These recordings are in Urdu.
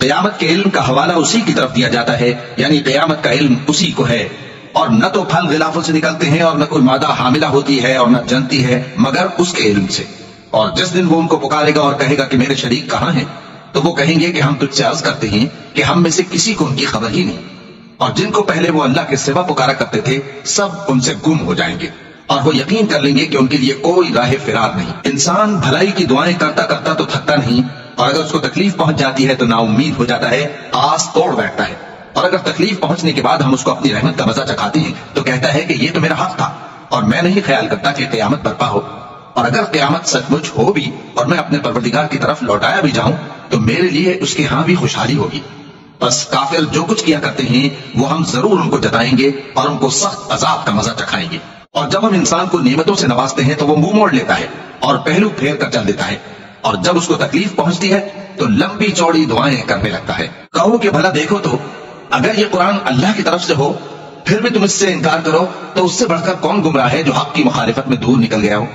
قیامت کے علم کا حوالہ اسی کی طرف دیا جاتا ہے، یعنی قیامت کا علم اسی کو ہے، اور نہ تو پھل غلافوں سے نکلتے ہیں اور نہ کوئی مادہ حاملہ ہوتی ہے اور نہ جنتی ہے مگر اس کے علم سے۔ اور جس دن وہ ان کو پکارے گا اور کہے گا کہ میرے شریک کہاں ہیں، تو وہ کہیں گے کہ ہم تجھ سے عرض کرتے ہیں کہ ہم میں سے کسی کو ان کی خبر ہی نہیں، اور جن کو پہلے وہ اللہ کے سوا پکارا کرتے تھے سب ان سے گم ہو جائیں گے، اور وہ یقین کر لیں گے کہ ان کے لیے کوئی راہ فرار نہیں۔ انسان بھلائی کی دعائیں کرتا کرتا تو تھکتا نہیں، اور اگر اس کو تکلیف پہنچ جاتی ہے تو نا امید ہو جاتا ہے، آس توڑ بیٹھتا ہے، اور اگر تکلیف پہنچنے کے بعد ہم اس کو اپنی رحمت کا مزہ چکھاتے ہیں تو کہتا ہے کہ یہ تو میرا حق تھا اور میں نہیں خیال کرتا کہ قیامت برپا ہو۔ اور اگر قیامت سچ مچ ہو بھی اور میں اپنے پروردگار کی طرف لوٹایا بھی جاؤں تو میرے لیے اس کے ہاں بھی خوشحالی ہوگی۔ بس کافر جو کچھ کیا کرتے ہیں وہ ہم ضرور ان کو جتائیں گے اور ان کو سخت عذاب کا مزہ چکھائیں گے۔ اور جب ہم انسان کو نعمتوں سے نوازتے ہیں تو وہ منہ موڑ لیتا ہے اور پہلو پھیر کر چل دیتا ہے، اور جب اس کو تکلیف پہنچتی ہے تو لمبی چوڑی دعائیں کرنے لگتا ہے۔ کہو کہ بھلا دیکھو تو اگر یہ قرآن اللہ کی طرف سے ہو پھر بھی تم اس سے انکار کرو تو اس سے بڑھ کر کون گمراہ ہے جو حق کی مخالفت میں دور نکل گیا ہو۔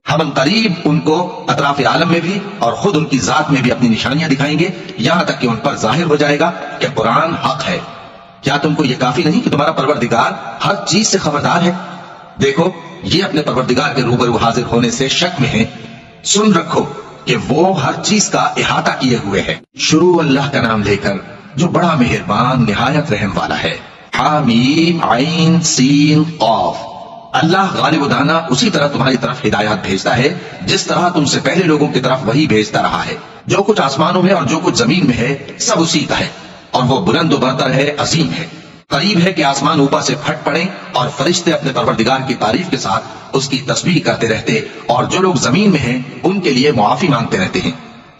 ہم قریب ان کو اطراف عالم میں بھی اور خود ان کی ذات میں بھی اپنی نشانیاں دکھائیں گے، یہاں تک کہ ان پر ظاہر ہو جائے گا کہ قرآن حق ہے۔ کیا تم کو یہ کافی نہیں کہ تمہارا پروردگار ہر چیز سے خبردار ہے؟ دیکھو یہ اپنے پروردگار کے روبرو حاضر ہونے سے شک میں ہیں، سن رکھو کہ وہ ہر چیز کا احاطہ کیے ہوئے ہے۔ شروع اللہ کا نام لے کر جو بڑا مہربان نہایت رحم والا ہے۔ حامیم عین سین قاف۔ اللہ غالب و دانا اسی طرح تمہاری طرف ہدایات بھیجتا ہے جس طرح تم سے پہلے لوگوں کی طرف وہی بھیجتا رہا ہے۔ جو کچھ آسمانوں میں اور جو کچھ زمین میں ہے سب اسی کا ہے، اور وہ بلند و برتر ہے، عظیم ہے۔ قریب ہے کہ آسمان اوپر سے پھٹ پڑے اور فرشتے اپنے پروردگار کی تعریف کے ساتھ اس کی تسبیح کرتے رہتے، اور جو لوگ زمین میں ہیں ان کے لیے معافی مانگتے رہتے ہیں۔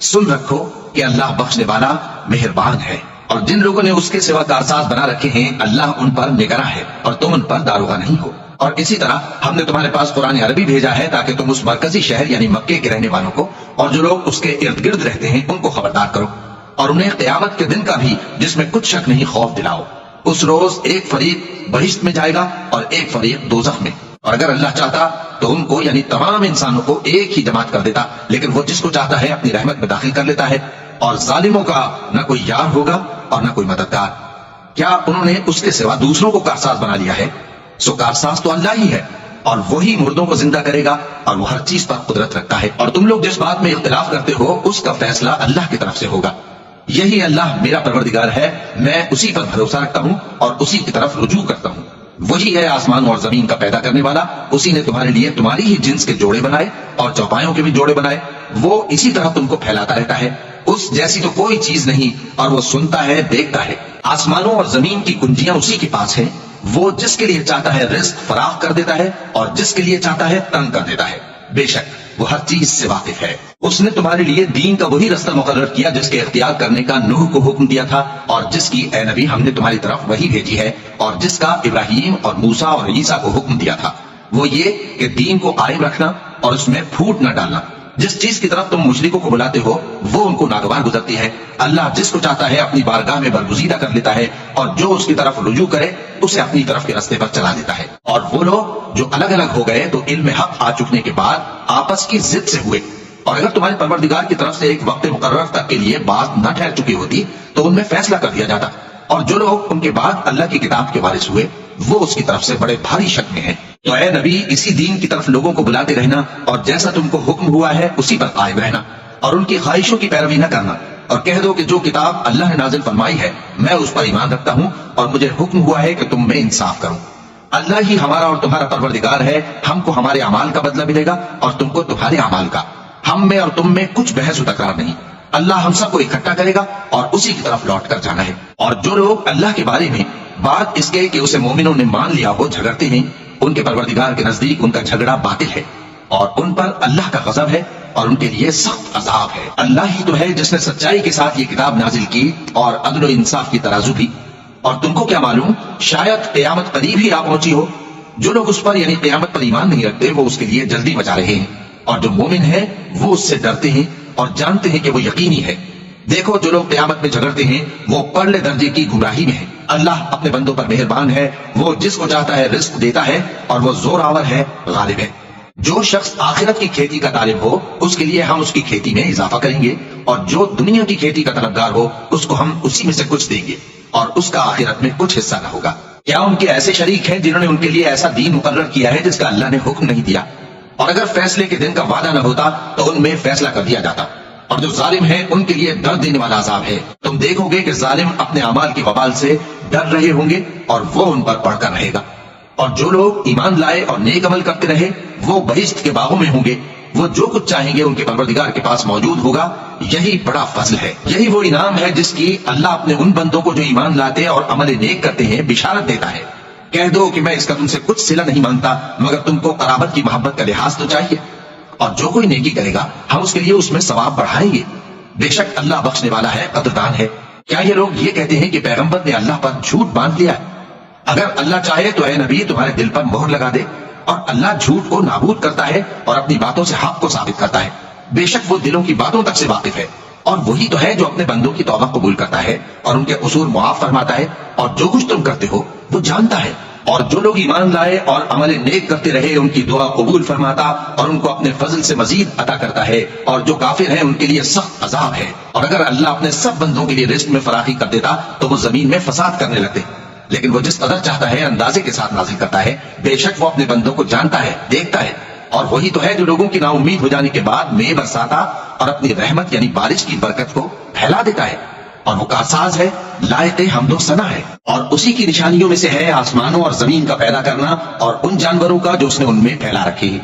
سن رکھو کہ اللہ بخشنے والا مہربان ہے، اور جن لوگوں نے اس کے سوا کارساز بنا رکھے ہیں اللہ ان پر نگراں ہے اور تم ان پر داروغہ نہیں ہو۔ اور اسی طرح ہم نے تمہارے پاس قرآن عربی بھیجا ہے تاکہ تم اس مرکزی شہر یعنی مکے کے رہنے والوں کو اور جو لوگ اس کے ارد گرد رہتے ہیں ان کو خبردار کرو، اور انہیں قیامت کے دن کا بھی جس میں کچھ شک نہیں خوف دلاؤ۔ اس روز ایک فریق بہشت میں جائے گا اور ایک فریق دوزخ میں، اور اگر اللہ چاہتا تو ان کو یعنی تمام انسانوں کو ایک ہی جماعت کر دیتا، لیکن وہ جس کو چاہتا ہے اپنی رحمت میں داخل کر لیتا ہے، اور ظالموں کا نہ کوئی یار ہوگا اور نہ کوئی مددگار۔ کیا انہوں نے اس کے سوا دوسروں کو کارساز بنا لیا ہے؟ سو کارساز تو اللہ ہی ہے، اور وہی مردوں کو زندہ کرے گا اور وہ ہر چیز پر قدرت رکھتا ہے۔ اور تم لوگ جس بات میں اختلاف کرتے ہو اس کا فیصلہ اللہ کی طرف سے ہوگا۔ یہی اللہ میرا پروردگار ہے، میں اسی پر بھروسہ رکھتا ہوں اور اسی کی طرف رجوع کرتا ہوں۔ وہی ہے آسمان اور زمین کا پیدا کرنے والا، اسی نے تمہارے لیے تمہاری ہی جنس کے جوڑے بنائے اور چوپایوں کے بھی جوڑے بنائے، وہ اسی طرح تم کو پھیلاتا رہتا ہے، اس جیسی تو کوئی چیز نہیں، اور وہ سنتا ہے دیکھتا ہے۔ آسمانوں اور زمین کی کنجیاں اسی کے پاس ہیں، وہ جس کے لیے چاہتا ہے رزق فراخ کر دیتا ہے اور جس کے لیے چاہتا ہے تنگ کر دیتا ہے، بے شک وہ ہر چیز سے واقف ہے۔ اس نے تمہارے لیے دین کا وہی رستہ مقرر کیا جس کے اختیار کرنے کا نوح کو حکم دیا تھا، اور جس کی اے نبی ہم نے تمہاری طرف وہی بھیجی ہے، اور جس کا ابراہیم اور موسیٰ اور عیسیٰ کو حکم دیا تھا، وہ یہ کہ دین کو قائم رکھنا اور اس میں پھوٹ نہ ڈالنا۔ جس چیز کی طرف تم مشرکوں کو بلاتے ہو وہ ان کو ناگوار گزرتی ہے، اللہ جس کو چاہتا ہے اپنی بارگاہ میں برگزیدہ کر لیتا ہے، اور جو اس کی طرف رجوع کرے اسے اپنی طرف کے راستے پر چلا دیتا ہے۔ اور وہ لوگ جو الگ الگ ہو گئے تو علم حق آ چکنے کے بعد آپس کی ضد سے ہوئے، اور اگر تمہارے پروردگار کی طرف سے ایک وقت مقرر تک کے لیے بات نہ ٹھہر چکی ہوتی تو ان میں فیصلہ کر دیا جاتا، اور جو لوگ ان کے بعد اللہ کی کتاب کے وارث ہوئے وہ اس کی طرف سے بڑے بھاری شک میں ہیں۔ تو اے نبی اسی دین کی طرف لوگوں کو بلاتے رہنا، اور جیسا تم کو حکم ہوا ہے اسی پر قائم رہنا، اور ان کی خواہشوں کی پیروی نہ کرنا، اور کہہ دو کہ جو کتاب اللہ نے نازل فرمائی ہے میں اس پر ایمان رکھتا ہوں اور مجھے حکم ہوا ہے کہ تم میں انصاف کروں۔ اللہ ہی ہمارا اور تمہارا پروردگار ہے، ہم کو ہمارے اعمال کا بدلہ ملے گا اور تم کو تمہارے اعمال کا، ہم میں اور تم میں کچھ بحث و تکرار نہیں۔ اللہ ہم سب کو اکٹھا کرے گا اور اسی کی طرف لوٹ کر جانا ہے۔ اور جو لوگ اللہ کے بارے میں بات اس کے کہ اسے مومنوں نے مان لیا ہو جھگڑتے ہیں، ان کے پروردگار کے نزدیک ان کا جھگڑا باطل ہے، اور ان پر اللہ کا غضب ہے اور ان کے لیے سخت عذاب ہے۔ اللہ ہی تو ہے جس نے سچائی کے ساتھ یہ کتاب نازل کی اور عدل و انصاف کی ترازو بھی، اور تم کو کیا معلوم شاید قیامت قریب ہی آ پہنچی ہو۔ جو لوگ اس پر یعنی قیامت پر ایمان نہیں رکھتے وہ اس کے لیے جلدی مچا رہے ہیں، اور جو مومن ہیں وہ اس سے ڈرتے ہیں اور جانتے ہیں کہ وہ یقینی ہے۔ دیکھو جو لوگ قیامت میں جھگڑتے ہیں وہ پرلے درجے کی گمراہی میں ہیں۔ اللہ اپنے بندوں پر مہربان ہے، وہ جس کو چاہتا ہے رزق دیتا ہے اور وہ زور آور ہے، غالب ہے۔ جو شخص آخرت کی کھیتی کا طالب ہو اس کے لیے ہم اس کی کھیتی میں اضافہ کریں گے، اور جو دنیا کی کھیتی کا طلبگار ہو اس کو ہم اسی میں سے کچھ دیں گے، اور اس کا آخرت میں کچھ حصہ نہ ہوگا۔ کیا ان کے ایسے شریک ہیں جنہوں نے ان کے لیے ایسا دین مقرر کیا ہے جس کا اللہ نے حکم نہیں دیا؟ اور اگر فیصلے کے دن کا وعدہ نہ ہوتا تو ان میں فیصلہ کر دیا جاتا۔ اور جو ظالم ہیں ان کے لیے درد دینے والا عذاب ہے۔ تم دیکھو گے کہ ظالم اپنے اعمال کی وبال سے ڈر رہے ہوں گے اور وہ ان پر پڑھ کر رہے گا، اور جو لوگ ایمان لائے اور نیک عمل کرتے رہے وہ بہشت کے باغوں میں ہوں گے، وہ جو کچھ چاہیں گے ان کے پروردگار کے پاس موجود ہوگا۔ یہی بڑا فضل ہے، یہی وہ انعام ہے جس کی اللہ اپنے ان بندوں کو جو ایمان لاتے اور عمل نیک کرتے ہیں بشارت دیتا ہے۔ کہہ دو کہ میں اس کا تم سے کچھ صلہ نہیں مانگتا مگر تم کو قرابت کی محبت کا لحاظ تو چاہیے، اور جو کوئی نیکی کرے گا ہم اس کے لیے اس میں ثواب بڑھائیں گے۔ بے شک اللہ بخشنے والا ہے، قدردان ہے۔ کیا یہ لوگ یہ کہتے ہیں کہ پیغمبر نے اللہ پر جھوٹ باندھ لیا ہے؟ اگر اللہ چاہے تو اے نبی تمہارے دل پر مہر لگا دے، اور اللہ جھوٹ کو نابود کرتا ہے اور اپنی باتوں سے حق کو ثابت کرتا ہے۔ بے شک وہ دلوں کی باتوں تک سے واقف ہے، اور وہی تو ہے جو اپنے بندوں کی توبہ قبول کرتا ہے اور ان کے قصور معاف فرماتا ہے، اور جو کچھ تم کرتے ہو وہ جانتا ہے۔ اور جو لوگ ایمان لائے اور عمل نیک کرتے رہے ان کی دعا قبول فرماتا اور ان کو اپنے فضل سے مزید عطا کرتا ہے، اور جو کافر ہیں ان کے لیے سخت عذاب ہے۔ اور اگر اللہ اپنے سب بندوں کے لیے رزق میں فراخی کر دیتا تو وہ زمین میں فساد کرنے لگتے، لیکن وہ جس قدر چاہتا ہے اندازے کے ساتھ نازل کرتا ہے۔ بے شک وہ اپنے بندوں کو جانتا ہے، دیکھتا ہے۔ اور وہی تو ہے جو لوگوں کی نا امید ہو جانے کے بعد میں برساتا اور اپنی رحمت یعنی بارش کی برکت کو پھیلا دیتا ہے، اور وہ کارساز ہے، لائق حمد و ثنا ہے۔ اور اسی کی نشانیوں میں سے ہے آسمانوں اور زمین کا پیدا کرنا اور ان جانوروں کا جو اس نے ان میں پھیلا رکھے ہیں،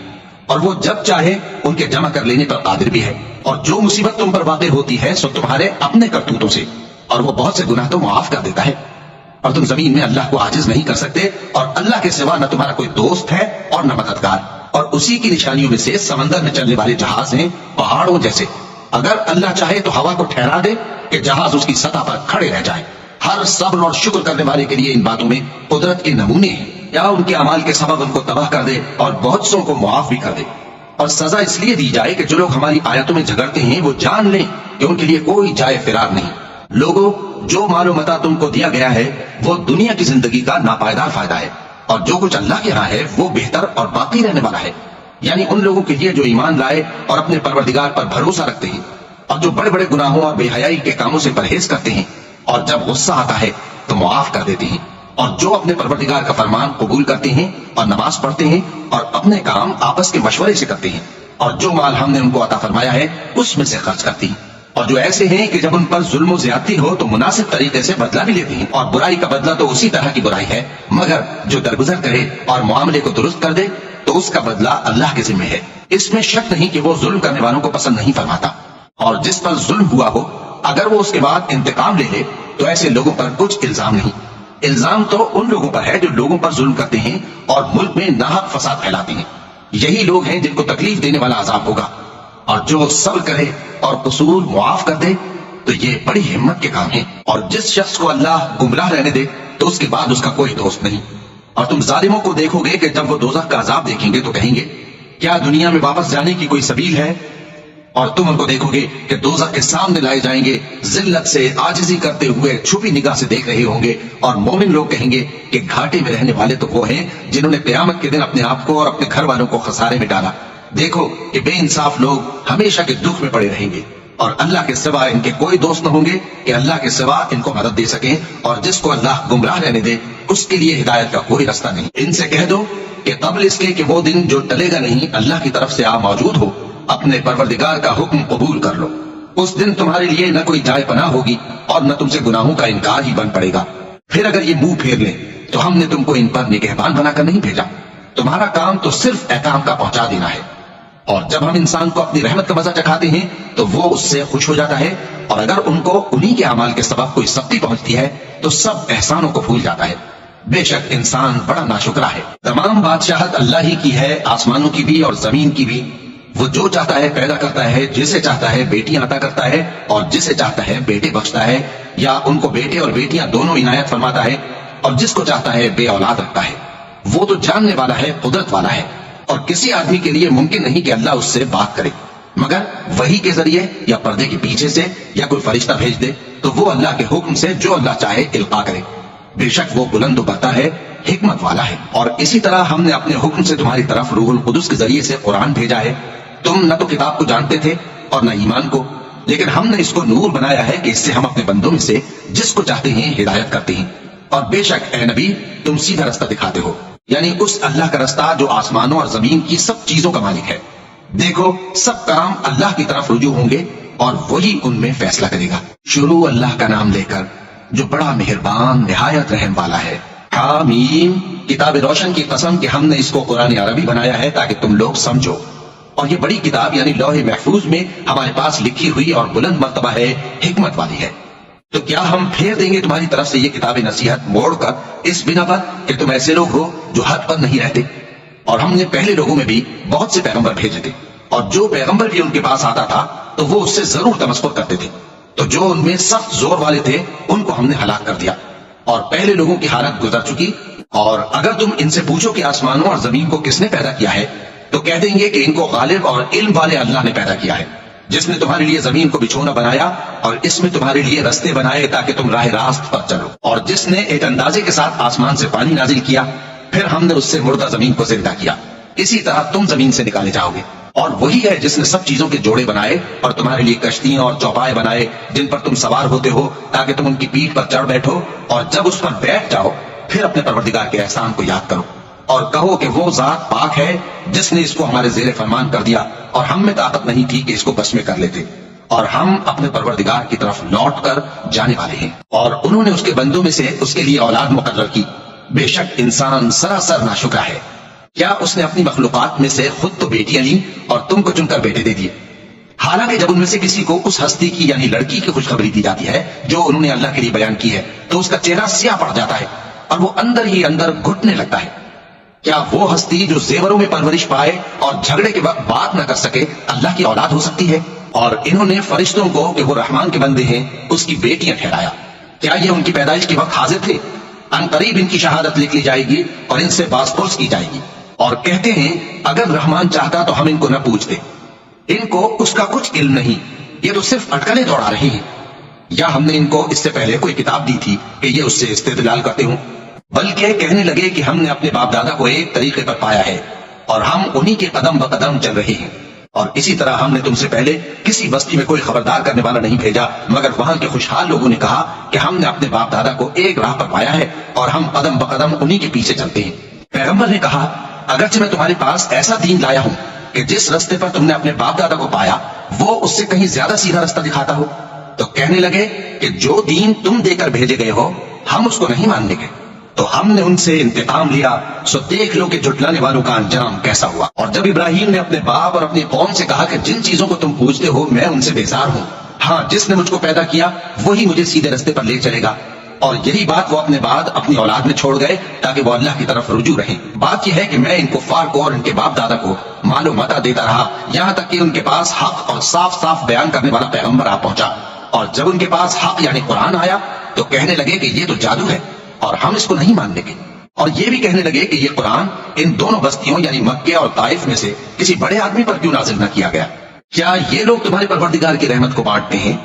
اور وہ جب چاہے ان کے جمع کر لینے پر قادر بھی ہے۔ اور جو مصیبت تم پر واقع ہوتی ہے سو تمہارے اپنے کرتوتوں سے، اور وہ بہت سے گناہ تو معاف کر دیتا ہے۔ اور تم زمین میں اللہ کو عاجز نہیں کر سکتے، اور اللہ کے سوا نہ تمہارا کوئی دوست ہے اور نہ مددگار۔ اور اسی کی نشانیوں میں سے سمندر میں چلنے والے جہاز ہیں پہاڑوں جیسے۔ اگر اللہ چاہے تو ہوا کو ٹھہرا دے کہ جہاز اس کی سطح پر کھڑے رہ جائیں۔ ہر صبر اور شکر کرنے والے کے لیے ان باتوں میں قدرت کے نمونے ہیں۔ یا ان کے اعمال کے سبب ان کو تباہ کر دے اور بہت سوں کو معاف بھی کر دے، اور سزا اس لیے دی جائے کہ جو لوگ ہماری آیتوں میں جھگڑتے ہیں وہ جان لیں کہ ان کے لیے کوئی جائے فرار نہیں۔ لوگوں، جو مال و متاع تم کو دیا گیا ہے وہ دنیا کی زندگی کا ناپائیدار فائدہ ہے، اور جو کچھ اللہ کے ہاں ہے وہ بہتر اور باقی رہنے والا ہے، یعنی ان لوگوں کے لیے جو ایمان لائے اور اپنے پروردگار پر بھروسہ رکھتے ہیں، اور جو بڑے بڑے گناہوں اور بے حیائی کے کاموں سے پرہیز کرتے ہیں، اور جب غصہ آتا ہے تو معاف کر دیتے ہیں، اور جو اپنے پروردگار کا فرمان قبول کرتے ہیں اور نماز پڑھتے ہیں اور اپنے کام آپس کے مشورے سے کرتے ہیں، اور جو مال ہم نے ان کو عطا فرمایا ہے اس میں سے خرچ کرتے ہیں، اور جو ایسے ہیں کہ جب ان پر ظلم و زیادتی ہو تو مناسب طریقے سے بدلہ بھی لیتے ہیں، اور برائی کا بدلہ تو اسی طرح کی برائی ہے، مگر جو درگزر کرے اور معاملے کو درست کر دے تو اس کا بدلہ اللہ کے ذمہ ہے۔ اس میں شک نہیں کہ وہ ظلم کرنے والوں کو پسند نہیں فرماتا، اور جس پر ظلم ہوا ہو اگر وہ اس کے بعد انتقام لے لے تو ایسے لوگوں پر کچھ الزام نہیں۔ الزام تو ان لوگوں پر ہے جو لوگوں پر ظلم کرتے ہیں اور ملک میں ناحق فساد پھیلاتے ہیں، یہی لوگ ہیں جن کو تکلیف دینے والا عذاب ہوگا۔ اور جو صبر کرے اور قصور معاف کر دے تو یہ بڑی ہمت کے کام ہیں، اور جس شخص کو اللہ گمراہ رہنے دے تو اس کے بعد اس کا کوئی دوست نہیں۔ اور تم ظالموں کو دیکھو گے کہ جب وہ دوزخ کا عذاب دیکھیں گے تو کہیں گے کیا دنیا میں واپس جانے کی کوئی سبیل ہے؟ اور تم ان کو دیکھو گے کہ دوزخ کے سامنے لائے جائیں گے، ذلت سے عاجزی کرتے ہوئے چھپی نگاہ سے دیکھ رہے ہوں گے، اور مومن لوگ کہیں گے کہ گھاٹے میں رہنے والے تو وہ ہیں جنہوں نے قیامت کے دن اپنے آپ کو اور اپنے گھر والوں کو خسارے میں ڈالا۔ دیکھو کہ بے انصاف لوگ ہمیشہ کے دکھ میں پڑے رہیں گے، اور اللہ کے سوا ان کے کوئی دوست نہ ہوں گے کہ اللہ کے سوا ان کو مدد دے سکیں، اور جس کو اللہ گمراہ رہنے دے اس کے لیے ہدایت کا کوئی راستہ نہیں۔ ان سے کہہ دو کہ قبل اس کے کہ وہ دن جو ٹلے گا نہیں اللہ کی طرف سے آ موجود ہو، اپنے پروردگار کا حکم قبول کر لو۔ اس دن تمہارے لیے نہ کوئی جائے پناہ ہوگی اور نہ تم سے گناہوں کا انکار ہی بن پڑے گا۔ پھر اگر یہ منہ پھیر لیں تو ہم نے تم کو ان پر نگہبان بنا کر نہیں بھیجا، تمہارا کام تو صرف احکام کا پہنچا دینا ہے۔ اور جب ہم انسان کو اپنی رحمت کا مزہ چکھاتے ہیں تو وہ اس سے خوش ہو جاتا ہے، اور اگر ان کو انہی کے اعمال کے سبب کوئی سختی پہنچتی ہے تو سب احسانوں کو بھول جاتا ہے۔ بے شک انسان بڑا ناشکرا ہے۔ تمام بادشاہت اللہ ہی کی ہے، آسمانوں کی بھی اور زمین کی بھی۔ وہ جو چاہتا ہے پیدا کرتا ہے، جسے چاہتا ہے بیٹیاں عطا کرتا ہے اور جسے چاہتا ہے بیٹے بخشتا ہے، یا ان کو بیٹے اور بیٹیاں دونوں عنایت فرماتا ہے، اور جس کو چاہتا ہے بے اولاد رکھتا ہے۔ وہ تو جاننے والا ہے، قدرت والا ہے، اور کسی آدمی کے لیے ممکن نہیں کہ اللہ اس سے بات کرے مگر وحی کے ذریعے یا پردے کے پیچھے سے یا کوئی فرشتہ بھیج دے تو وہ اللہ کے حکم سے جو اللہ چاہے القا کرے۔ بے شک وہ بلند و برتر ہے حکمت والا ہے۔ اور اسی طرح ہم نے اپنے حکم سے تمہاری طرف روح القدس کے ذریعے سے قرآن بھیجا ہے۔ تم نہ تو کتاب کو جانتے تھے اور نہ ایمان کو، لیکن ہم نے اس کو نور بنایا ہے کہ اس سے ہم اپنے بندوں میں سے جس کو چاہتے ہیں ہدایت کرتے ہیں۔ اور بے شک اے نبی تم سیدھا رستہ دکھاتے ہو، یعنی اس اللہ کا رستہ جو آسمانوں اور زمین کی سب چیزوں کا مالک ہے۔ دیکھو سب کام اللہ کی طرف رجوع ہوں گے اور وہی ان میں فیصلہ کرے گا۔ شروع اللہ کا نام لے کر جو بڑا مہربان نہایت رحم والا ہے۔ حامیم، کتاب روشن کی قسم کہ ہم نے اس کو قرآن عربی بنایا ہے تاکہ تم لوگ سمجھو۔ اور یہ بڑی کتاب یعنی لوح محفوظ میں ہمارے پاس لکھی ہوئی اور بلند مرتبہ ہے، حکمت والی ہے۔ تو کیا ہم پھیر دیں گے تمہاری طرف سے یہ کتاب نصیحت موڑ کر اس بنا پر کہ تم ایسے لوگ ہو جو حد پر نہیں رہتے؟ اور ہم نے پہلے لوگوں میں بھی بہت سے پیغمبر بھیجے تھے، اور جو پیغمبر بھی ان کے پاس آتا تھا تو وہ اس سے ضرور تمسخر کرتے تھے، تو جو ان میں سخت زور والے تھے ان کو ہم نے ہلاک کر دیا، اور پہلے لوگوں کی حالت گزر چکی۔ اور اگر تم ان سے پوچھو کہ آسمانوں اور زمین کو کس نے پیدا کیا ہے تو کہہ دیں گے کہ ان کو غالب اور علم والے اللہ نے پیدا کیا ہے، جس نے تمہارے لیے زمین کو بچھونا بنایا اور اس میں تمہارے لیے رستے بنائے تاکہ تم راہ راست پر چلو، اور جس نے ایک اندازے کے ساتھ آسمان سے پانی نازل کیا، پھر ہم نے اس سے مردہ زمین کو زندہ کیا، اسی طرح تم زمین سے نکالے جاؤ گے۔ اور وہی ہے جس نے سب چیزوں کے جوڑے بنائے اور تمہارے لیے کشتیاں اور چوپائے بنائے جن پر تم سوار ہوتے ہو تاکہ تم ان کی پیٹھ پر چڑھ بیٹھو، اور جب اس پر بیٹھ جاؤ پھر اپنے پروردگار کے احسان کو یاد کرو اور کہو کہ وہ ذات پاک ہے جس نے اس کو ہمارے زیر فرمان کر دیا اور ہم میں طاقت نہیں تھی کہ اس کو بس میں کر لیتے، اور ہم اپنے پروردگار کی طرف لوٹ کر جانے والے ہیں۔ اور انہوں نے اس کے بندوں میں سے اس کے لیے اولاد مقرر کی، بے شک انسان سراسر ناشکرا ہے۔ کیا اس نے اپنی مخلوقات میں سے خود تو بیٹیاں لیں اور تم کو چن کر بیٹے دے دیے؟ حالانکہ جب ان میں سے کسی کو اس ہستی کی یعنی لڑکی کی خوشخبری دی جاتی ہے جو انہوں نے اللہ کے لیے بیان کی ہے تو اس کا چہرہ سیاہ پڑ جاتا ہے اور وہ اندر ہی اندر گھٹنے لگتا ہے۔ کیا وہ ہستی جو زیوروں میں پرورش پائے اور جھگڑے کے وقت بات نہ کر سکے اللہ کی اولاد ہو سکتی ہے؟ اور انہوں نے فرشتوں کو کہ وہ رحمان کے بندے ہیں اس کی بیٹیاں ٹھہرایا۔ کیا یہ ان کی پیدائش کے وقت حاضر تھے؟ ان قریب ان کی شہادت لکھ لی جائے گی اور ان سے باز پرس کی جائے گی، اور کہتے ہیں اگر رحمان چاہتا تو ہم ان کو نہ پوچھتے، ان کو اس کا کچھ علم نہیں، یہ تو صرف اٹکلیں دوڑا رہے ہیں۔ یا ہم نے ان کو اس سے پہلے کوئی کتاب دی تھی کہ یہ اس سے استدلال کرتے ہوں؟ بلکہ کہنے لگے کہ ہم نے اپنے باپ دادا کو ایک طریقے پر پایا ہے اور ہم انہی کے قدم بقدم چل رہے ہیں۔ اور اسی طرح ہم نے تم سے پہلے کسی بستی میں کوئی خبردار کرنے والا نہیں بھیجا مگر وہاں کے خوشحال لوگوں نے کہا کہ ہم نے اپنے باپ دادا کو ایک راہ پر پایا ہے اور ہم قدم بقدم انہی کے پیچھے چلتے ہیں۔ پیغمبر نے کہا اگرچہ میں تمہارے پاس ایسا دین لایا ہوں کہ جس رستے پر تم نے اپنے باپ دادا کو پایا وہ اس سے کہیں زیادہ سیدھا رستہ دکھاتا ہو، تو کہنے لگے کہ جو دین تم دے کر بھیجے گئے ہو ہم اس کو نہیں ماننے گے۔ تو ہم نے ان سے انتقام لیا، سو دیکھ لو کہ جھٹلانے والوں کا انجام کیسا ہوا۔ اور جب ابراہیم نے اپنے باپ اور اپنی قوم سے کہا کہ جن چیزوں کو تم پوجتے ہو میں ان سے بیزار ہوں، ہاں جس نے مجھ کو پیدا کیا وہی مجھے سیدھے رستے پر لے چلے گا، اور یہی بات وہ اپنے بعد اپنی اولاد میں چھوڑ گئے تاکہ وہ اللہ کی طرف رجوع رہیں۔ بات یہ ہے کہ میں ان کفار کو اور ان کے باپ دادا کو مال و متاع دیتا رہا یہاں تک کہ ان کے پاس حق اور صاف صاف بیان کرنے والا پیغمبر آ پہنچا، اور جب ان کے پاس حق یعنی قرآن آیا تو کہنے لگے کہ یہ تو جادو ہے اور ہم اس کو نہیں ماننے گے، اور یہ بھی کہنے لگے کہ یہ قرآن ان دونوں بستیوں یعنی مکے اور طائف میں سے کسی بڑے آدمی پر کیوں نازل نہ کیا گیا؟ کیا یہ لوگ تمہارے پروردگار کی رحمت کو بانٹتے ہیں؟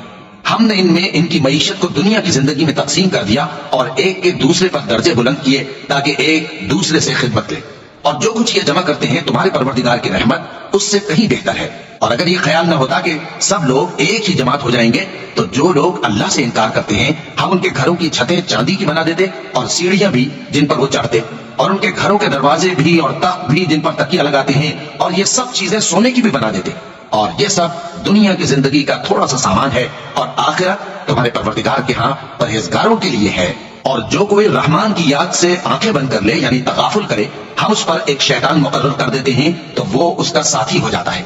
ہم نے ان میں ان کی معیشت کو دنیا کی زندگی میں تقسیم کر دیا اور ایک کے دوسرے پر درجے بلند کیے تاکہ ایک دوسرے سے خدمت لے، اور جو کچھ یہ جمع کرتے ہیں تمہارے پروردگار کی رحمت اس سے کہیں بہتر ہے۔ اور اگر یہ خیال نہ ہوتا کہ سب لوگ ایک ہی جماعت ہو جائیں گے تو جو لوگ اللہ سے انکار کرتے ہیں ہم ان کے گھروں کی چھتیں چاندی کی بنا دیتے اور سیڑھیاں بھی جن پر وہ چڑھتے، اور ان کے گھروں کے دروازے بھی اور تخت بھی جن پر تکیہ لگاتے ہیں، اور یہ سب چیزیں سونے کی بھی بنا دیتے، اور یہ سب دنیا کی زندگی کا تھوڑا سا سامان ہے، اور آخرت تمہارے پروردگار کے ہاں پرہیزگاروں کے لیے ہے۔ اور جو کوئی رحمان کی یاد سے آنکھیں بند کر لے یعنی تغافل کرے ہم اس پر ایک شیطان مقرر کر دیتے ہیں تو وہ اس کا ساتھی ہو جاتا ہے،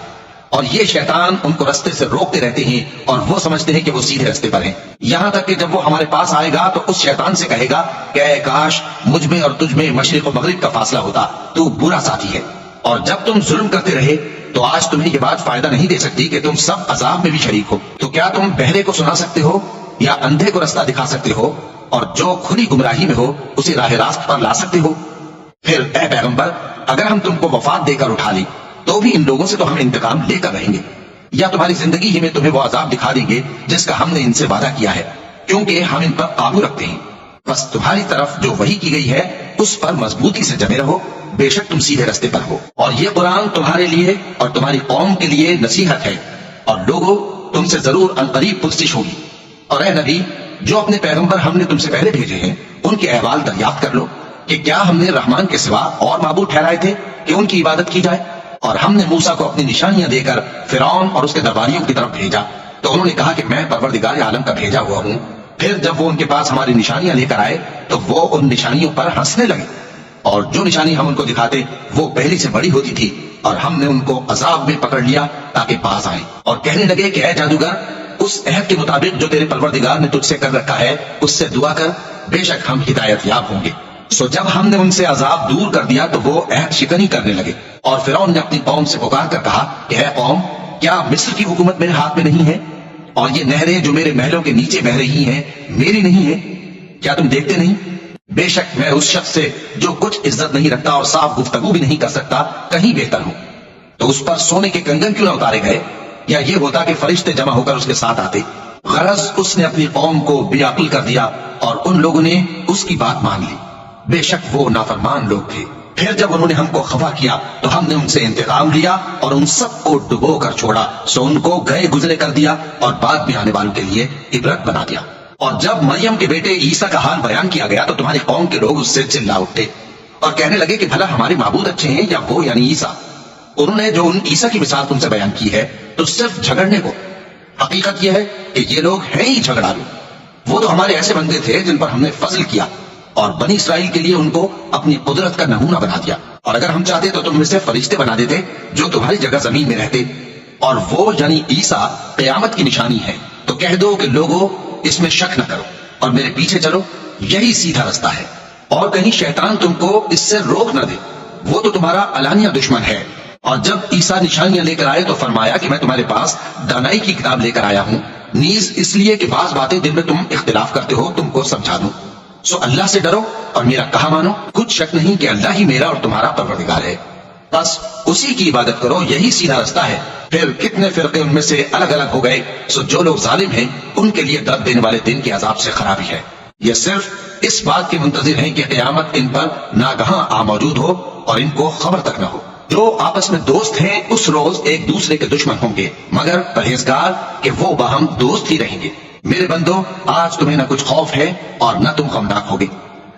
اور یہ شیطان ان کو رستے سے روکتے رہتے ہیں اور وہ سمجھتے ہیں کہ وہ سیدھے رستے پر ہیں، یہاں تک کہ جب وہ ہمارے پاس آئے گا تو اس شیطان سے کہے گا کہ اے کاش مجھ میں اور تجھ میں مشرق و مغرب کا فاصلہ ہوتا، تو برا ساتھی ہے۔ اور جب تم ظلم کرتے رہے تو آج تمہیں یہ بات فائدہ نہیں دے سکتی کہ تم سب عذاب میں بھی شریک ہو۔ تو کیا تم بہرے کو سنا سکتے ہو یا اندھے کو رستہ دکھا سکتے ہو اور جو کھلی گمراہی میں ہو اسے راہ راست پر لا سکتے ہو؟ پھر اے پیغمبر اگر ہم تم کو وفات دے کر اٹھا لیں تو بھی ان لوگوں سے تو ہم انتقام لے کر رہیں گے، یا تمہاری زندگی ہی میں تمہیں وہ عذاب دکھا دیں گے جس کا ہم نے ان سے وعدہ کیا ہے، کیونکہ ہم ان پر قابو رکھتے ہیں۔ بس تمہاری طرف جو وحی کی گئی ہے اس پر مضبوطی سے جمے رہو، بے شک تم سیدھے راستے پر ہو۔ اور یہ قرآن تمہارے لیے اور تمہاری قوم کے لیے نصیحت ہے، اور لوگوں تم سے ضرور عنقریب پرسش ہوگی۔ اور اے نبی، جو اپنے پیغمبر ہم نے تم سے پہلے بھیجے ہیں ان کے احوال دریافت کر لو کہ کیا ہم نے رحمان کے سوا اور معبود ٹھہرائے تھے کہ ان کی عبادت کی جائے؟ اور ہم نے موسیٰ کو اپنی نشانیاں دے کر فرعون اور اس کے درباریوں کی طرف بھیجا، تو انہوں نے کہا کہ میں پروردگار عالم کا بھیجا ہوا ہوں۔ پھر جب وہ ان کے پاس ہماری نشانیاں لے کر آئے تو وہ ان نشانیوں پر ہنسنے لگے، اور جو نشانی ہم ان کو دکھاتے وہ پہلی سے بڑی ہوتی تھی، اور ہم نے ان کو عذاب میں پکڑ لیا تاکہ باز آئیں، اور کہنے لگے کہ اے جادوگر، اس عہد کے مطابق جو تیرے پروردگار نے تجھ سے کر رکھا ہے اس سے دعا کر، بے شک ہم ہدایت یاب ہوں گے۔ سو جب ہم نے ان سے عذاب دور کر دیا تو وہ عہد شکنی کرنے لگے، اور فرعون نے اپنی قوم سے پکار کر کہا کہ اے قوم، کیا مصر کی حکومت میرے ہاتھ میں نہیں ہے؟ اور یہ نہریں جو میرے محلوں کے نیچے بہ رہی ہیں میری نہیں ہے؟ کیا تم دیکھتے نہیں؟ بے شک میں اس شخص سے جو کچھ عزت نہیں رکھتا اور صاف گفتگو بھی نہیں کر سکتا کہیں بہتر ہوں۔ تو اس پر سونے کے کنگن کیوں نہ اتارے گئے؟ یا یہ ہوتا کہ فرشتے جمع ہو کر اس کے ساتھ آتے؟ غرض اس نے اپنی قوم کو بے عقل کر دیا اور ان لوگوں نے اس کی بات مان لی، بے شک وہ نافرمان لوگ تھے۔ پھر جب انہوں نے ہم کو خفا کیا تو ہم نے ان سے انتقام لیا اور ان سب کو ڈبو کر چھوڑا، سو ان کو گئے گزرے کر دیا اور بعد میں آنے والوں کے لیے عبرت بنا دیا۔ اور جب مریم کے بیٹے عیسیٰ کا حال بیان کیا گیا تو تمہاری قوم کے لوگ اس سے چلا اٹھے اور کہنے لگے کہ بھلا ہمارے معبود اچھے ہیں یا وہ یعنی عیسیٰ؟ انہوں نے جو ان عیسیٰ کی مثال تم سے بیان کی ہے تو صرف جھگڑنے کو، حقیقت یہ ہے کہ یہ لوگ ہیں ہی جھگڑالو۔ وہ تو ہمارے ایسے بندے تھے جن پر ہم نے فضل کیا اور بنی اسرائیل کے لیے ان کو اپنی قدرت کا نمونہ بنا دیا، اور اگر ہم چاہتے تو تم میں سے فرشتے بنا دیتے جو تمہاری جگہ زمین میں رہتے، اور وہ یعنی عیسیٰ قیامت کی نشانی ہے۔ تو کہہ دو کہ لوگوں اس میں شک نہ کرو اور میرے پیچھے چلو، یہی سیدھا رستہ ہے، اور کہیں شیطان تم کو اس سے روک نہ دے، وہ تو تمہارا علانیہ دشمن ہے۔ اور جب عیسیٰ نشانیاں لے کر آئے تو فرمایا کہ میں تمہارے پاس دانائی کی کتاب لے کر آیا ہوں، نیز اس لیے کہ بعض باتیں جن میں تم اختلاف کرتے ہو تم کو سمجھا دوں۔ سو اللہ سے ڈرو اور میرا کہا مانو، کچھ شک نہیں کہ اللہ ہی میرا اور تمہارا پروردگار ہے، بس اسی کی عبادت کرو، یہی سیدھا رستہ ہے۔ پھر کتنے فرقے ان میں سے الگ الگ ہو گئے، سو جو لوگ ظالم ہیں ان کے لیے درد دینے والے دن کے عذاب سے خرابی ہے۔ یہ صرف اس بات کے منتظر ہیں کہ قیامت ان پر ناگہاں آ موجود ہو اور ان کو خبر تک نہ ہو۔ جو آپس میں دوست ہیں اس روز ایک دوسرے کے دشمن ہوں گے، مگر پرہیزگار کہ وہ باہم دوست ہی رہیں گے۔ میرے بندو، آج تمہیں نہ کچھ خوف ہے اور نہ تم غمناک ہوگے۔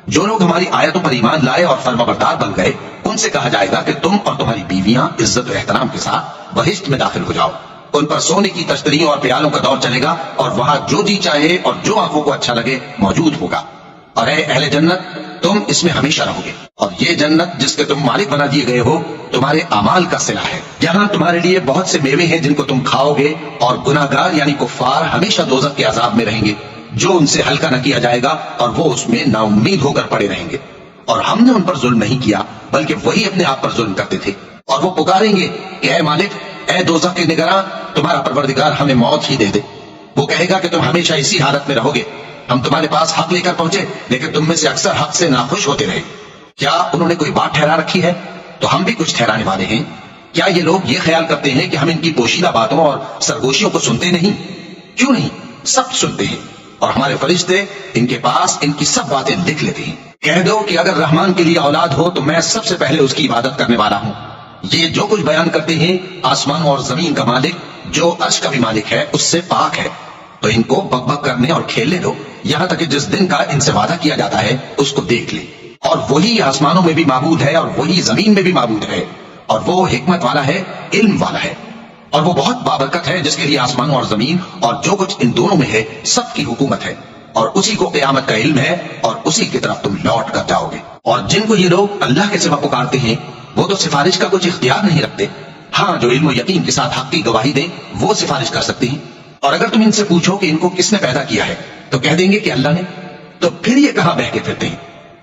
جو لوگ ہماری آیتوں پر ایمان لائے اور فرمانبردار بن گئے ان سے کہا جائے گا کہ تم اور تمہاری بیویاں عزت و احترام کے ساتھ بہشت میں داخل ہو جاؤ، ان پر سونے کی تشتریوں اور پیالوں کا دور چلے گا، اور وہاں جو جی چاہے اور جو آنکھوں کو اچھا لگے موجود ہوگا۔ اور اے اہل جنت، تم اس میں ہمیشہ رہو گے، اور یہ جنت جس کے تم مالک بنا دیے گئے ہو تمہارے اعمال کا صلہ ہے۔ یہاں تمہارے لیے بہت سے میوے ہیں جن کو تم کھاؤ گے، اور گناہگار یعنی کفار ہمیشہ دوزخ کے عذاب میں رہیں گے جو ان سے ہلکا نہ کیا جائے گا، اور وہ اس میں نا امید ہو کر پڑے رہیں گے۔ اور ہم نے ان پر ظلم نہیں کیا بلکہ وہی اپنے آپ پر ظلم کرتے تھے، اور وہ پکاریں گے کہ اے مالک، اے دوزخ کے نگراں، تمہارا پروردگار ہمیں موت ہی دے دے۔ وہ کہے گا کہ تم ہمیشہ اسی حالت میں رہو گے، ہم تمہارے پاس حق لے کر پہنچے لیکن تم میں سے اکثر حق سے ناخوش ہوتے رہے۔ کیا انہوں نے کوئی بات ٹھہرا رکھی ہے؟ تو ہم بھی کچھ ٹھہرانے والے ہیں۔ کیا یہ لوگ یہ خیال کرتے ہیں کہ ہم ان کی پوشیدہ باتوں اور سرگوشیوں کو سنتے نہیں؟ کیوں نہیں، سب سنتے ہیں، اور ہمارے فرشتے ان کے پاس ان کی سب باتیں لکھ لیتے ہیں۔ کہہ دو کہ اگر رحمان کے لیے اولاد ہو تو میں سب سے پہلے اس کی عبادت کرنے والا ہوں۔ یہ جو کچھ بیان کرتے ہیں آسمانوں اور زمین کا مالک جو عرش کا بھی مالک ہے اس سے پاک ہے، تو ان کو بک بک کرنے اور کھیلنے دو یہاں تک کہ جس دن کا ان سے وعدہ کیا جاتا ہے اس کو دیکھ لیں۔ اور وہی آسمانوں میں بھی معبود ہے اور وہی زمین میں بھی معبود ہے، اور وہ حکمت والا ہے، علم والا ہے، اور وہ بہت بابرکت ہے جس کے لیے آسمانوں اور زمین اور جو کچھ ان دونوں میں ہے سب کی حکومت ہے، اور اسی کو قیامت کا علم ہے اور اسی کی طرف تم لوٹ کر جاؤ گے۔ اور جن کو یہ لوگ اللہ کے سوا پکارتے ہیں وہ تو سفارش کا کچھ اختیار نہیں رکھتے، ہاں جو علم و یقین کے ساتھ حق کی گواہی دیں وہ سفارش کر سکتے ہیں۔ اور اگر تم ان سے پوچھو کہ ان کو کس نے پیدا کیا ہے تو کہہ دیں گے کہ اللہ نے، تو پھر یہ کہاں بہکے پھرتے ہیں؟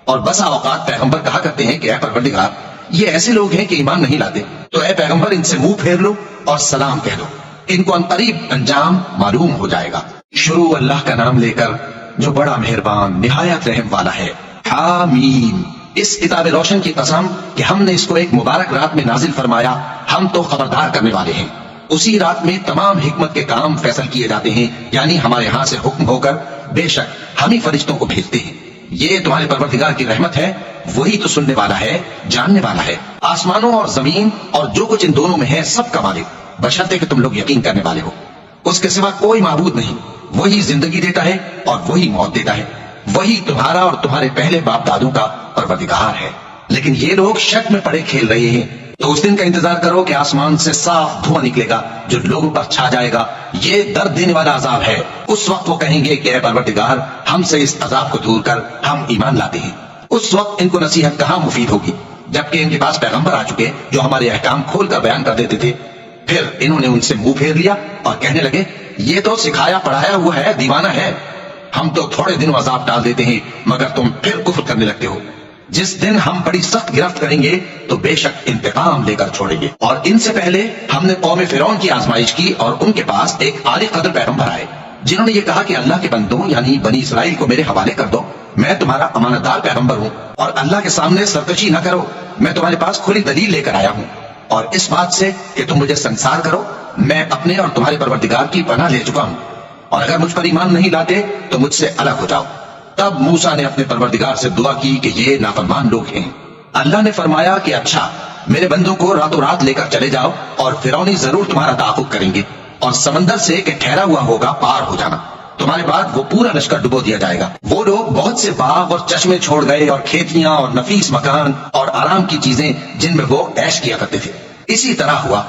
اور بسا اوقات پیغمبر کہا کرتے ہیں کہ اے پروردگار، یہ ایسے لوگ ہیں کہ ایمان نہیں لاتے، تو اے پیغمبر ان سے منہ پھیر لو اور سلام کہہ دو، ان کو عنقریب انجام معلوم ہو جائے گا۔ شروع اللہ کا نام لے کر جو بڑا مہربان نہایت رحم والا ہے۔ حامیم، اس کتاب روشن کی قسم کہ ہم نے اس کو ایک مبارک رات میں نازل فرمایا، ہم تو خبردار کرنے والے ہیں۔ اسی رات میں تمام حکمت کے کام فیصل کیے جاتے ہیں، یعنی ہمارے ہاں سے حکم ہو کر بے شک ہم ہی فرشتوں کو بھیجتے ہیں۔ یہ تمہارے پروردگار کی رحمت ہے وہی تو سننے والا ہے، جاننے والا ہے۔ آسمانوں اور زمین اور جو کچھ ان دونوں میں ہے سب کا مالک، بشرطے کہ تم لوگ یقین کرنے والے ہو۔ اس کے سوا کوئی معبود نہیں، وہی زندگی دیتا ہے اور وہی موت دیتا ہے، وہی تمہارا اور تمہارے پہلے باپ دادوں کا پروردگار ہے۔ لیکن یہ لوگ شک میں پڑے کھیل رہے ہیں۔ تو اس دن کا انتظار کرو کہ آسمان سے صاف دھواں نکلے گا جو لوگوں پر چھا جائے گا، یہ درد دینے والا عذاب ہے۔ اس وقت وہ کہیں گے کہ اے پروردگار، ہم سے اس عذاب کو دور کر، ہم ایمان لاتے ہیں۔ اس وقت ان کو نصیحت کہاں مفید ہوگی، جبکہ ان کے پاس پیغمبر آ چکے جو ہمارے احکام کھول کر بیان کر دیتے تھے۔ پھر انہوں نے ان سے منہ پھیر لیا اور کہنے لگے، یہ تو سکھایا پڑھایا ہوا ہے، دیوانہ ہے، ہم تو تھوڑے دنوں عذاب ڈال دیتے ہیں مگر تم پھر کفر کرنے لگتے ہو۔ جس دن ہم بڑی سخت گرفت کریں گے تو بے شک انتقام لے کر چھوڑیں گے۔ اور ان سے پہلے ہم نے قوم فرعون کی آزمائش کی اور ان کے پاس ایک عالی قدر پیغمبر آئے جنہوں نے یہ کہا کہ اللہ کے بندوں یعنی بنی اسرائیل کو میرے حوالے کر دو، میں تمہارا امانت دار پیغمبر ہوں، اور اللہ کے سامنے سرکشی نہ کرو، میں تمہارے پاس کھلی دلیل لے کر آیا ہوں، اور اس بات سے کہ تم مجھے سنسار کرو میں اپنے اور تمہارے پروردگار کی پناہ لے چکا ہوں، اور اگر مجھ پر ایمان نہیں لاتے تو مجھ سے الگ ہو جاؤ۔ تب موسیٰ نے اپنے پروردگار سے دعا کی کہ یہ نافرمان لوگ ہیں۔ اللہ نے فرمایا کہ اچھا، میرے بندوں کو راتوں رات لے کر چلے جاؤ، اور فرعونی ضرور تمہارا تعاقب کریں گے، اور سمندر سے کہ ٹھہرا ہوا ہوگا پار ہو جانا، تمہارے بعد وہ پورا لشکر ڈبو دیا جائے گا۔ وہ لوگ بہت سے باغ اور چشمے چھوڑ گئے اور کھیتیاں اور نفیس مکان اور آرام کی چیزیں جن میں وہ عیش کیا کرتے تھے۔ اسی طرح ہوا،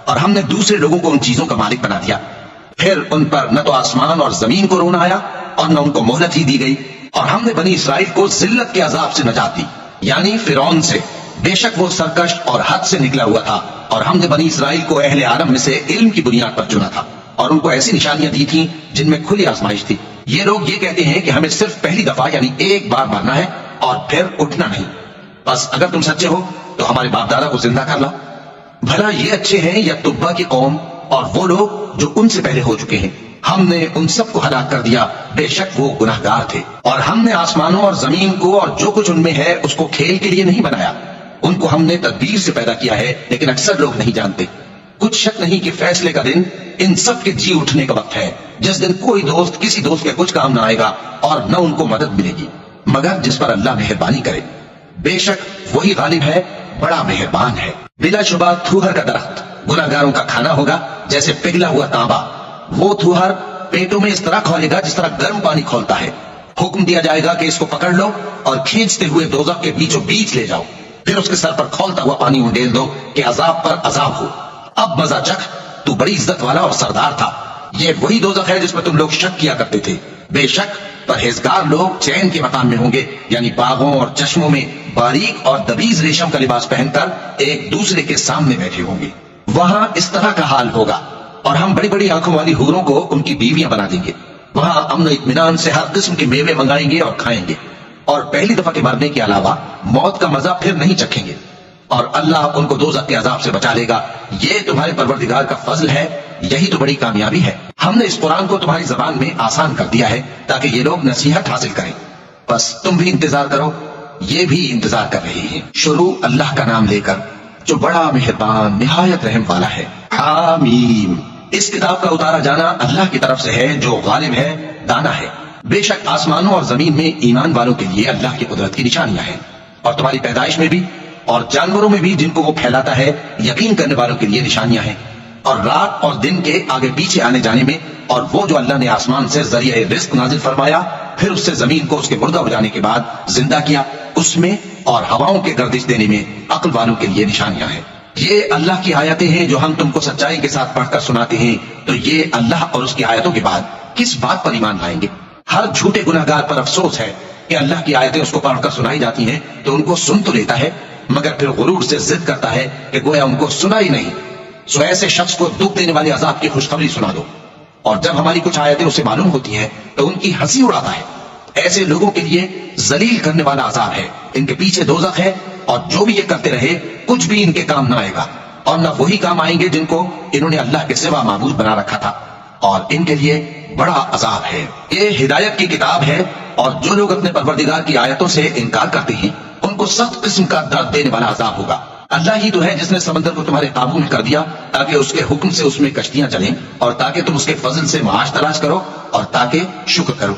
اور ہم نے دوسرے لوگوں کو ان چیزوں کا مالک بنا دیا۔ پھر ان پر نہ تو آسمان اور زمین کو رونا آیا اور نہ ان کو مہلت ہی دی گئی، اور ہم نے بنی اسرائیل کو ذلت کے عذاب سے نجات دی، یعنی فرعون سے۔ بے شک وہ سرکش اور حد سے نکلا ہوا تھا، اور ہم نے بنی اسرائیل کو اہل عالم میں سے علم کی بنیاد پر چنا تھا، اور ان کو ایسی نشانیاں دی تھیں جن میں کھلی آزمائش تھی۔ یہ لوگ یہ کہتے ہیں کہ ہمیں صرف پہلی دفعہ یعنی ایک بار مرنا ہے اور پھر اٹھنا نہیں۔ بس اگر تم سچے ہو تو ہمارے باپ دادا کو زندہ کر لاؤ۔ بھلا یہ اچھے ہیں یا تبا کی قوم اور وہ لوگ جو ان سے پہلے ہو چکے ہیں؟ ہم نے ان سب کو ہلاک کر دیا، بے شک وہ گناہگار تھے۔ اور ہم نے آسمانوں اور زمین کو اور جو کچھ ان میں ہے اس کو کھیل کے لیے نہیں بنایا، ان کو ہم نے تدبیر سے پیدا کیا ہے، لیکن اکثر لوگ نہیں جانتے۔ کچھ شک نہیں کہ فیصلے کا دن ان سب کے جی اٹھنے کا وقت ہے، جس دن کوئی دوست کسی دوست کے کچھ کام نہ آئے گا اور نہ ان کو مدد ملے گی مگر جس پر اللہ مہربانی کرے۔ بے شک وہی غالب ہے، بڑا مہربان ہے۔ بلا شبہ تھوہر کا درخت گناہگاروں کا کھانا ہوگا، جیسے پگھلا ہوا تانبا۔ وہ تھوہر پیٹوں میں اس طرح کھولے گا جس طرح گرم پانی کھولتا ہے۔ حکم دیا جائے گا کہ اس کو پکڑ لو اور کھینچتے ہوئے دوزخ کے بیچوں بیچ لے جاؤ، پھر اس کے سر پر کھولتا ہوا پانی انڈیل دو کہ عذاب پر عذاب ہو۔ اب مزہ چکھ، تو بڑی عزت والا اور سردار تھا۔ یہ وہی دوزخ ہے جس میں تم لوگ شک کیا کرتے تھے۔ بے شک پرہیزگار لوگ چین کے مکان میں ہوں گے، یعنی باغوں اور چشموں میں باریک اور دبیز ریشم کا لباس پہن کر ایک دوسرے کے سامنے بیٹھے ہوں گے۔ وہاں اس طرح کا حال ہوگا، اور ہم بڑی بڑی آنکھوں والی حوروں کو ان کی بیویاں بنا دیں گے۔ وہاں امن و اطمینان سے ہر قسم کے میوے منگائیں گے اور کھائیں گے، اور پہلی دفعہ کے مرنے کے علاوہ موت کا مزہ پھر نہیں چکھیں گے، اور اللہ ان کو دوزخ کے عذاب سے بچا لے گا۔ یہ تمہارے پروردگار کا فضل ہے، یہی تو بڑی کامیابی ہے۔ ہم نے اس قرآن کو تمہاری زبان میں آسان کر دیا ہے تاکہ یہ لوگ نصیحت حاصل کریں۔ بس تم بھی انتظار کرو، یہ بھی انتظار کر رہے ہیں۔ شروع اللہ کا نام لے کر جو بڑا مہربان نہایت رحم والا ہے۔ حامیم۔ اس کتاب کا اتارا جانا اللہ کی طرف سے ہے جو غالب ہے، دانا ہے۔ بے شک آسمانوں اور زمین میں ایمان والوں کے لیے اللہ کی قدرت کی نشانیاں ہیں، اور تمہاری پیدائش میں بھی اور جانوروں میں بھی جن کو وہ پھیلاتا ہے یقین کرنے والوں کے لیے نشانیاں ہیں، اور رات اور دن کے آگے پیچھے آنے جانے میں، اور وہ جو اللہ نے آسمان سے ذریعہ رزق نازل فرمایا پھر اس سے زمین کو اس کے مردہ ہو جانے کے بعد زندہ کیا، اس میں اور ہواؤں کے گردش دینے میں عقل والوں کے لیے نشانیاں ہیں۔ یہ اللہ کی آیتیں ہیں جو ہم تم کو سچائی کے ساتھ پڑھ کر سناتے ہیں، تو یہ اللہ اور اس کی آیتوں کے بعد کس بات پر ایمان لائیں گے؟ ہر جھوٹے گناہگار پر افسوس ہے کہ اللہ کی آیتیں اس کو پڑھ کر سنائی جاتی ہیں تو ان کو سن تو لیتا ہے مگر پھر غرور سے ضد کرتا ہے کہ گویا ان کو سنا ہی نہیں۔ سو ایسے شخص کو دکھ دینے والے عذاب کی خوشخبری سنا دو، اور جب ہماری کچھ آیتیں اسے معلوم ہوتی ہیں تو ان کی ہنسی اڑاتا ہے۔ ایسے لوگوں کے لیے ذلیل کرنے والا عذاب ہے، ان کے پیچھے دوزخ ہے، اور جو بھی یہ کرتے رہے کچھ بھی ان کے کام نہ آئے گا، اور نہ وہی کام آئیں گے جن کو انہوں نے اللہ کے سوا معبود بنا رکھا تھا، اور ان کے لیے بڑا عذاب ہے۔ یہ ہدایت کی کتاب ہے، اور جو لوگ اپنے پروردگار کی آیتوں سے انکار کرتے ہیں ان کو سخت قسم کا درد دینے والا عذاب ہوگا۔ اللہ ہی تو ہے جس نے سمندر کو تمہارے قابو میں کر دیا تاکہ اس کے حکم سے اس میں کشتیاں چلیں، اور تاکہ تم اس کے فضل سے معاش تلاش کرو، اور تاکہ شکر کرو۔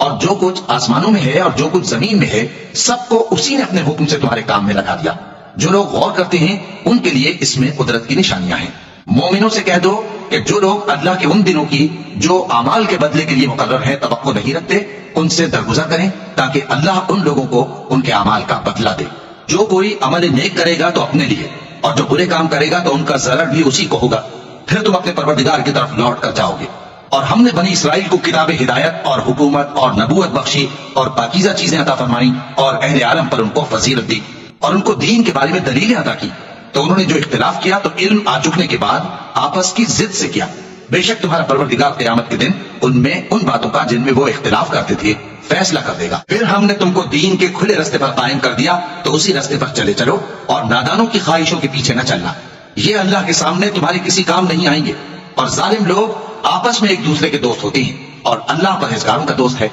اور جو کچھ آسمانوں میں ہے اور جو کچھ زمین میں ہے سب کو اسی نے اپنے حکم سے تمہارے کام میں لگا دیا۔ جو لوگ غور کرتے ہیں ان کے لیے اس میں قدرت کی نشانیاں ہیں۔ مومنوں سے کہہ دو کہ جو لوگ اللہ کے ان دنوں کی جو اعمال کے بدلے کے لیے مقرر ہے توقع نہیں رکھتے ان سے درگزر کریں تاکہ اللہ ان لوگوں کو ان کے اعمال کا بدلہ دے۔ جو کوئی عمل نیک کرے گا تو اپنے لیے اور جو برے کام کرے گا تو ان کا ضرر بھی اسی کو ہوگا، پھر تم اپنے پروردگار کی طرف لوٹ کر جاؤ گے۔ اور ہم نے بنی اسرائیل کو کتاب ہدایت اور حکومت اور نبوت بخشی اور پاکیزہ چیزیں عطا فرمائیں اور اہل عالم پر ان کو فضیلت دی اور ان کو دین کے بارے میں دلیلیں عطا کی، تو انہوں نے جو اختلاف کیا تو علم آ چکنے کے بعد آپس کی ضد سے کیا۔ بے شک تمہارا پروردگار قیامت کے دن ان میں ان باتوں کا جن میں وہ اختلاف کرتے تھے فیصلہ کر دے گا۔ پھر ہم نے تم کو دین کے کھلے رستے پر قائم کر دیا تو اسی رستے پر چلے چلو اور نادانوں کی خواہشوں کے پیچھے نہ چلنا، یہ اللہ کے سامنے تمہارے کسی کام نہیں آئیں گے۔ اور ظالم لوگ آپس میں ایک دوسرے کے دوست ہوتے ہیں اور اللہ پرہیزگاروں کا دوست ہے۔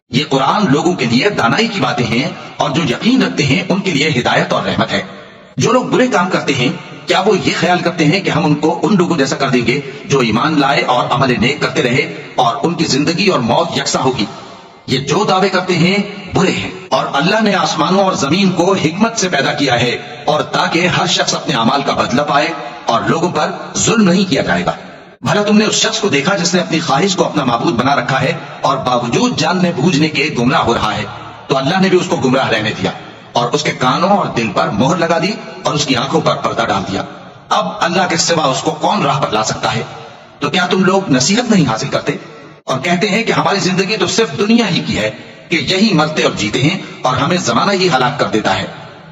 یہ قرآن لوگوں کے لیے دانائی کی باتیں ہیں اور جو یقین رکھتے ہیں ان کے لیے ہدایت اور رحمت ہے۔ جو لوگ برے کام کرتے ہیں کیا وہ یہ خیال کرتے ہیں کہ ہم ان کو ان لوگوں جیسا کر دیں گے جو ایمان لائے اور عمل نیک کرتے رہے اور ان کی زندگی اور موت یکساں ہوگی؟ یہ جو دعوے کرتے ہیں برے ہیں۔ اور اللہ نے آسمانوں اور زمین کو حکمت سے پیدا کیا ہے اور تاکہ ہر شخص اپنے اعمال کا بدلہ پائے اور لوگوں پر ظلم نہیں کیا جائے گا۔ بھلا تم نے اس شخص کو دیکھا جس نے اپنی خواہش کو اپنا معبود بنا رکھا ہے اور باوجود جاننے بوجھنے کے گمراہ ہو رہا ہے؟ تو اللہ نے بھی اس کو گمراہ رہنے دیا اور اس کے کانوں اور دل پر مہر لگا دی اور اس کی آنکھوں پر پردہ ڈال دیا۔ اب اللہ کے سوا اس کو کون راہ پر لا سکتا ہے؟ تو کیا تم لوگ نصیحت نہیں حاصل کرتے اور کہتے ہیں کہ ہماری زندگی تو صرف دنیا ہی کی ہے کہ یہی مرتے اور جیتے ہیں اور ہمیں زمانہ ہی ہلاک کر دیتا ہے،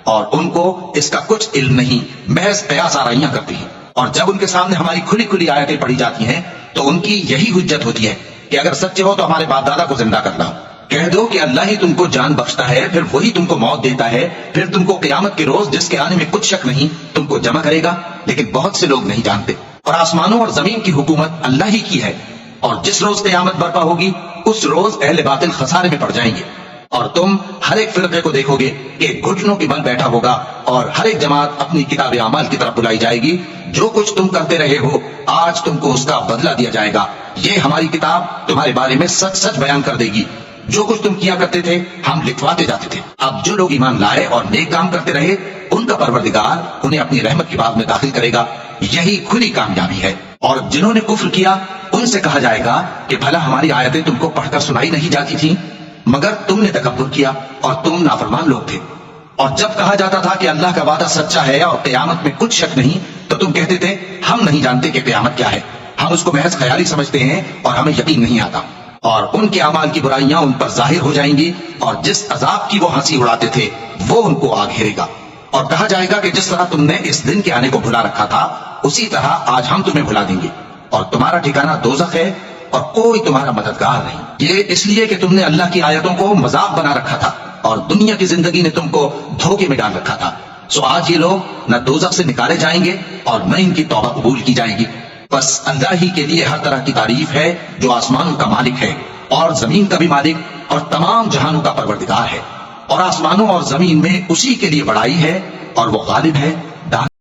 اور ان کو اس کا کچھ علم نہیں، محض قیاس آرائیاں کرتے ہیں۔ اور جب ان کے سامنے ہماری کھلی کھلی آیتیں پڑھی جاتی ہیں تو ان کی یہی حجت ہوتی ہے کہ اگر سچے ہو تو ہمارے باپ دادا کو زندہ کر لاؤ۔ کہہ دو کہ اللہ ہی تم کو جان بخشتا ہے، پھر وہی تم کو موت دیتا ہے، پھر تم کو قیامت کے روز جس کے آنے میں کچھ شک نہیں تم کو جمع کرے گا، لیکن بہت سے لوگ نہیں جانتے۔ اور آسمانوں اور زمین کی حکومت اللہ ہی کی ہے، اور جس روز قیامت برپا ہوگی اس روز اہل باطل خسارے میں پڑ جائیں گے۔ اور تم ہر ایک فرقے کو دیکھو گے کہ گھٹنوں کے بل بیٹھا ہوگا اور ہر ایک جماعت اپنی کتاب اعمال کی طرف بلائی جائے گی، جو کچھ تم کرتے رہے ہو آج تم کو اس کا بدلہ دیا جائے گا، یہ ہماری کتاب تمہارے بارے میں سچ سچ بیان کر دے گی۔ جو کچھ تم کیا کرتے تھے ہم لکھواتے جاتے تھے۔ اب جو لوگ ایمان لائے اور نیک کام کرتے رہے ان کا پروردگار انہیں اپنی رحمت کی باغ میں داخل کرے گا، یہی کھلی کامیابی ہے۔ اور جنہوں نے کفر کیا ان سے کہا جائے گا کہ بھلا ہماری آیتیں تم کو پڑھ کر سنائی نہیں جاتی تھیں، مگر تم نے تکبر کیا اور تم نافرمان لوگ تھے۔ اور جب کہا جاتا تھا کہ اللہ کا وعدہ سچا ہے اور قیامت میں کچھ شک نہیں تو تم کہتے تھے ہم نہیں جانتے کہ قیامت کیا ہے، ہم اس کو محض خیالی سمجھتے ہیں اور ہمیں یقین نہیں آتا۔ اور ان کے اعمال کی برائیاں ان پر ظاہر ہو جائیں گی اور جس عذاب کی وہ ہنسی اڑاتے تھے وہ ان کو آ گھیرے گا۔ اور کہا جائے گا کہ جس طرح تم نے اس دن کے آنے کو بھلا رکھا تھا اسی طرح آج ہم تمہیں بھلا دیں گے، اور تمہارا ٹھکانہ دوزخ ہے اور کوئی تمہارا مددگار نہیں۔ یہ اس لیے کہ تم نے اللہ کی آیتوں کو مذاق بنا رکھا تھا اور دنیا کی زندگی نے تم کو دھوکے میں ڈال رکھا تھا، سو آج یہ لوگ نہ دوزخ سے نکالے جائیں گے اور نہ ان کی توبہ قبول کی جائے گی۔ بس اللہ ہی کے لیے ہر طرح کی تعریف ہے جو آسمانوں کا مالک ہے اور زمین کا بھی مالک اور تمام جہانوں کا پروردگار ہے، اور آسمانوں اور زمین میں اسی کے لیے بڑائی ہے اور وہ غالب ہے۔